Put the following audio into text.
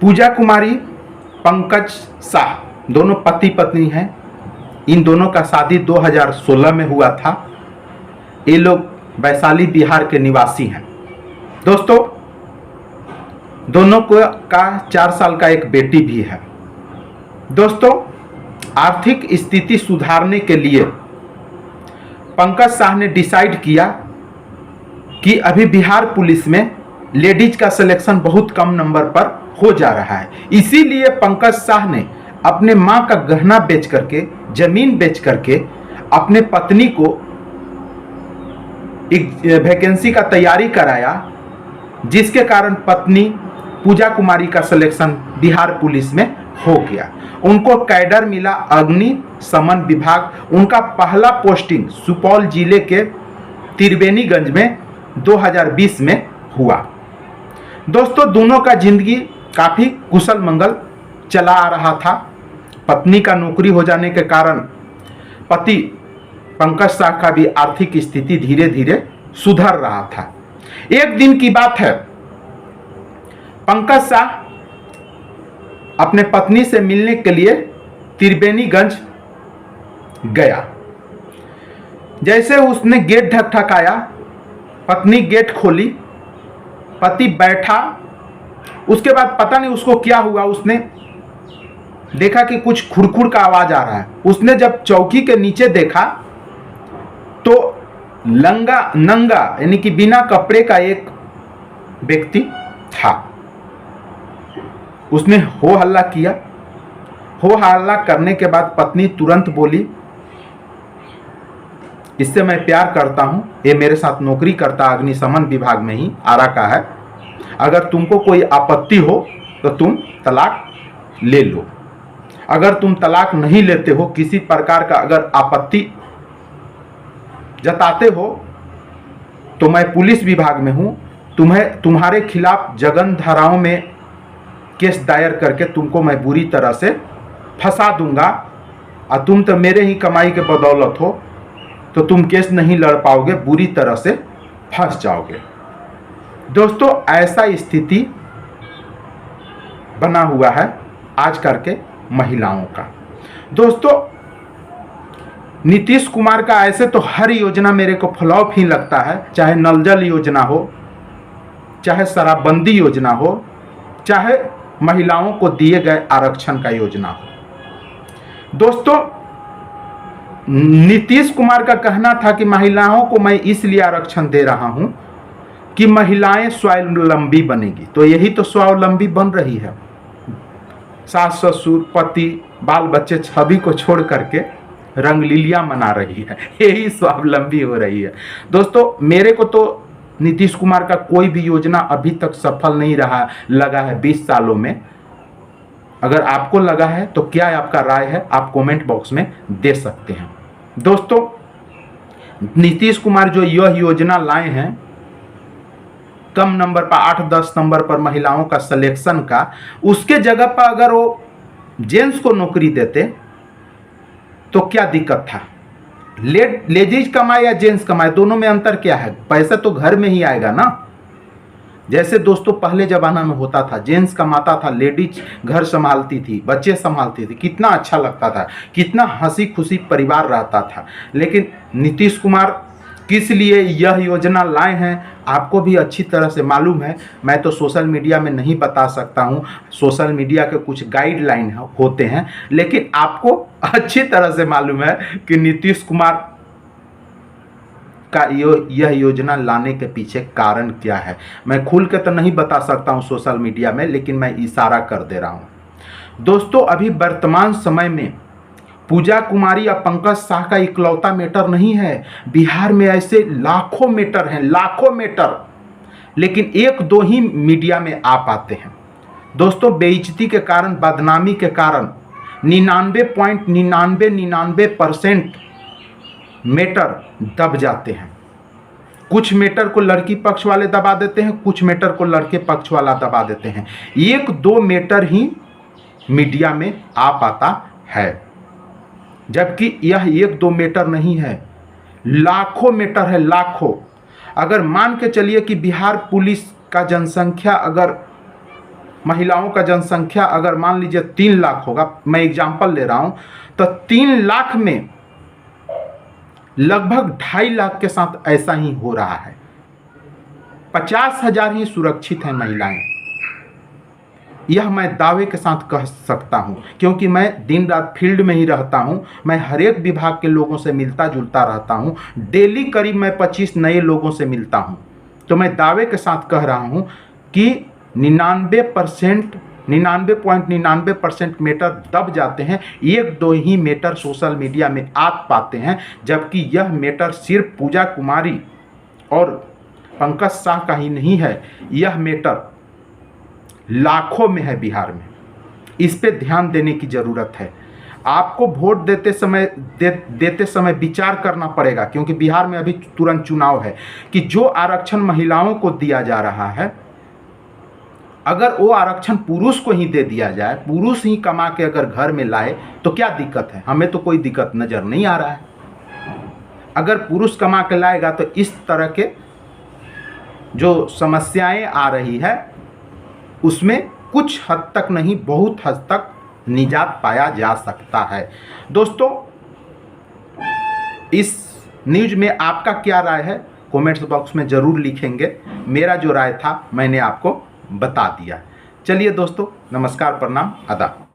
पूजा कुमारी, पंकज शाह दोनों पति पत्नी हैं। इन दोनों का शादी 2016 में हुआ था। ये लोग वैशाली बिहार के निवासी हैं। दोस्तों, दोनों को का 4 साल का एक बेटी भी है। दोस्तों, आर्थिक स्थिति सुधारने के लिए पंकज शाह ने डिसाइड किया कि अभी बिहार पुलिस में लेडीज का सिलेक्शन बहुत कम नंबर पर हो जा रहा है। इसीलिए पंकज शाह ने अपने मां का गहना बेच करके, जमीन बेच करके अपने पत्नी को एक वैकेंसी का तैयारी कराया, जिसके कारण पत्नी पूजा कुमारी का सिलेक्शन बिहार पुलिस में हो गया। उनको कैडर मिला अग्निशमन विभाग। उनका पहला पोस्टिंग सुपौल जिले के त्रिवेणीगंज में 2020 में हुआ। दोस्तों, दोनों का जिंदगी काफ़ी कुशल मंगल चला आ रहा था। पत्नी का नौकरी हो जाने के कारण पति पंकज शाह का भी आर्थिक स्थिति धीरे धीरे सुधर रहा था। एक दिन की बात है, पंकज शाह अपने पत्नी से मिलने के लिए त्रिवेणीगंज गया। जैसे उसने गेट ठकठकाया, पत्नी गेट खोली, पति बैठा। उसके बाद पता नहीं उसको क्या हुआ, उसने देखा कि कुछ खुरखुर का आवाज आ रहा है। उसने जब चौकी के नीचे देखा तो नंगा यानी कि बिना कपड़े का एक व्यक्ति था। उसने हो हल्ला किया। हो हल्ला करने के बाद पत्नी तुरंत बोली, इससे मैं प्यार करता हूं, ये मेरे साथ नौकरी करता अग्निशमन विभाग में ही, आरा का है। अगर तुमको कोई आपत्ति हो तो तुम तलाक ले लो। अगर तुम तलाक नहीं लेते हो, किसी प्रकार का अगर आपत्ति जताते हो, तो मैं पुलिस विभाग में हूं, तुम्हारे खिलाफ जघन्य धाराओं में केस दायर करके तुमको मैं बुरी तरह से फंसा दूंगा। और तुम तो मेरे ही कमाई के बदौलत हो, तो तुम केस नहीं लड़ पाओगे, बुरी तरह से फंस जाओगे। दोस्तों, ऐसा स्थिति बना हुआ है आज करके महिलाओं का। दोस्तों, नीतीश कुमार का ऐसे तो हर योजना मेरे को फ्लॉप ही लगता है, चाहे नल जल योजना हो, चाहे शराबबंदी योजना हो, चाहे महिलाओं को दिए गए आरक्षण का योजना हो। दोस्तों, नीतीश कुमार का कहना था कि महिलाओं को मैं इसलिए आरक्षण दे रहा हूं कि महिलाएं स्वावलंबी बनेगी। तो यही तो स्वावलंबी बन रही है। सास ससुर पति बाल बच्चे सभी को छोड़ करके रंगलीलियां मना रही है, यही स्वावलंबी हो रही है। दोस्तों, मेरे को तो नीतीश कुमार का कोई भी योजना अभी तक सफल नहीं लगा है 20 सालों में। अगर आपको लगा है तो क्या आपका राय है, आप कमेंट बॉक्स में दे सकते हैं। दोस्तों, नीतीश कुमार जो यह योजना लाए हैं कम नंबर पर 8-10 नंबर पर महिलाओं का सिलेक्शन का, उसके जगह पर अगर वो जेंट्स को नौकरी देते तो क्या दिक्कत था। लेडीज कमाए या जेंट्स कमाए, दोनों में अंतर क्या है? पैसा तो घर में ही आएगा ना। जैसे दोस्तों पहले जमाना में होता था, जेंट्स कमाता था, लेडीज घर संभालती थी, बच्चे संभालती थी, कितना अच्छा लगता था, कितना हंसी खुशी परिवार रहता था। लेकिन नीतीश कुमार किस लिए यह योजना लाए हैं आपको भी अच्छी तरह से मालूम है। मैं तो सोशल मीडिया में नहीं बता सकता हूं, सोशल मीडिया के कुछ गाइडलाइन होते हैं, लेकिन आपको अच्छी तरह से मालूम है कि नीतीश कुमार का यह योजना लाने के पीछे कारण क्या है। मैं खुल के तो नहीं बता सकता हूं सोशल मीडिया में, लेकिन मैं इशारा कर दे रहा हूं। दोस्तों, अभी वर्तमान समय में पूजा कुमारी या पंकज शाह का इकलौता मैटर नहीं है। बिहार में ऐसे लाखों मैटर हैं, लाखों मैटर, लेकिन 1-2 ही मीडिया में आ पाते हैं। दोस्तों, बेइज्जती के कारण, बदनामी के कारण 99.99% मैटर दब जाते हैं। कुछ मैटर को लड़की पक्ष वाले दबा देते हैं, कुछ मैटर को लड़के पक्ष वाला दबा देते हैं। 1-2 मैटर ही मीडिया में आ पाता है, जबकि यह 1-2 मैटर नहीं है, लाखों मैटर है, लाखों। अगर मान के चलिए कि बिहार पुलिस का जनसंख्या अगर महिलाओं का जनसंख्या अगर मान लीजिए 3 लाख होगा, मैं एग्जाम्पल ले रहा हूं, तो 3 लाख में लगभग 2.5 लाख के साथ ऐसा ही हो रहा है। 50,000 ही सुरक्षित हैं महिलाएं। यह मैं दावे के साथ कह सकता हूं, क्योंकि मैं दिन रात फील्ड में ही रहता हूं। मैं हर एक विभाग के लोगों से मिलता जुलता रहता हूं। डेली करीब मैं 25 नए लोगों से मिलता हूं। तो मैं दावे के साथ कह रहा हूं कि 99.99% मैटर दब जाते हैं। 1-2 ही मैटर सोशल मीडिया में आ पाते हैं, जबकि यह मैटर सिर्फ पूजा कुमारी और पंकज शाह का ही नहीं है। यह मैटर लाखों में है बिहार में। इस पे ध्यान देने की ज़रूरत है। आपको वोट देते समय विचार करना पड़ेगा, क्योंकि बिहार में अभी तुरंत चुनाव है, कि जो आरक्षण महिलाओं को दिया जा रहा है, अगर वो आरक्षण पुरुष को ही दे दिया जाए, पुरुष ही कमा के अगर घर में लाए, तो क्या दिक्कत है? हमें तो कोई दिक्कत नज़र नहीं आ रहा है। अगर पुरुष कमा के लाएगा तो इस तरह के जो समस्याएं आ रही है उसमें कुछ हद तक नहीं, बहुत हद तक निजात पाया जा सकता है। दोस्तों, इस न्यूज़ में आपका क्या राय है, कमेंट्स बॉक्स में ज़रूर लिखेंगे। मेरा जो राय था मैंने आपको बता दिया। चलिए दोस्तों, नमस्कार, प्रणाम, आदाब।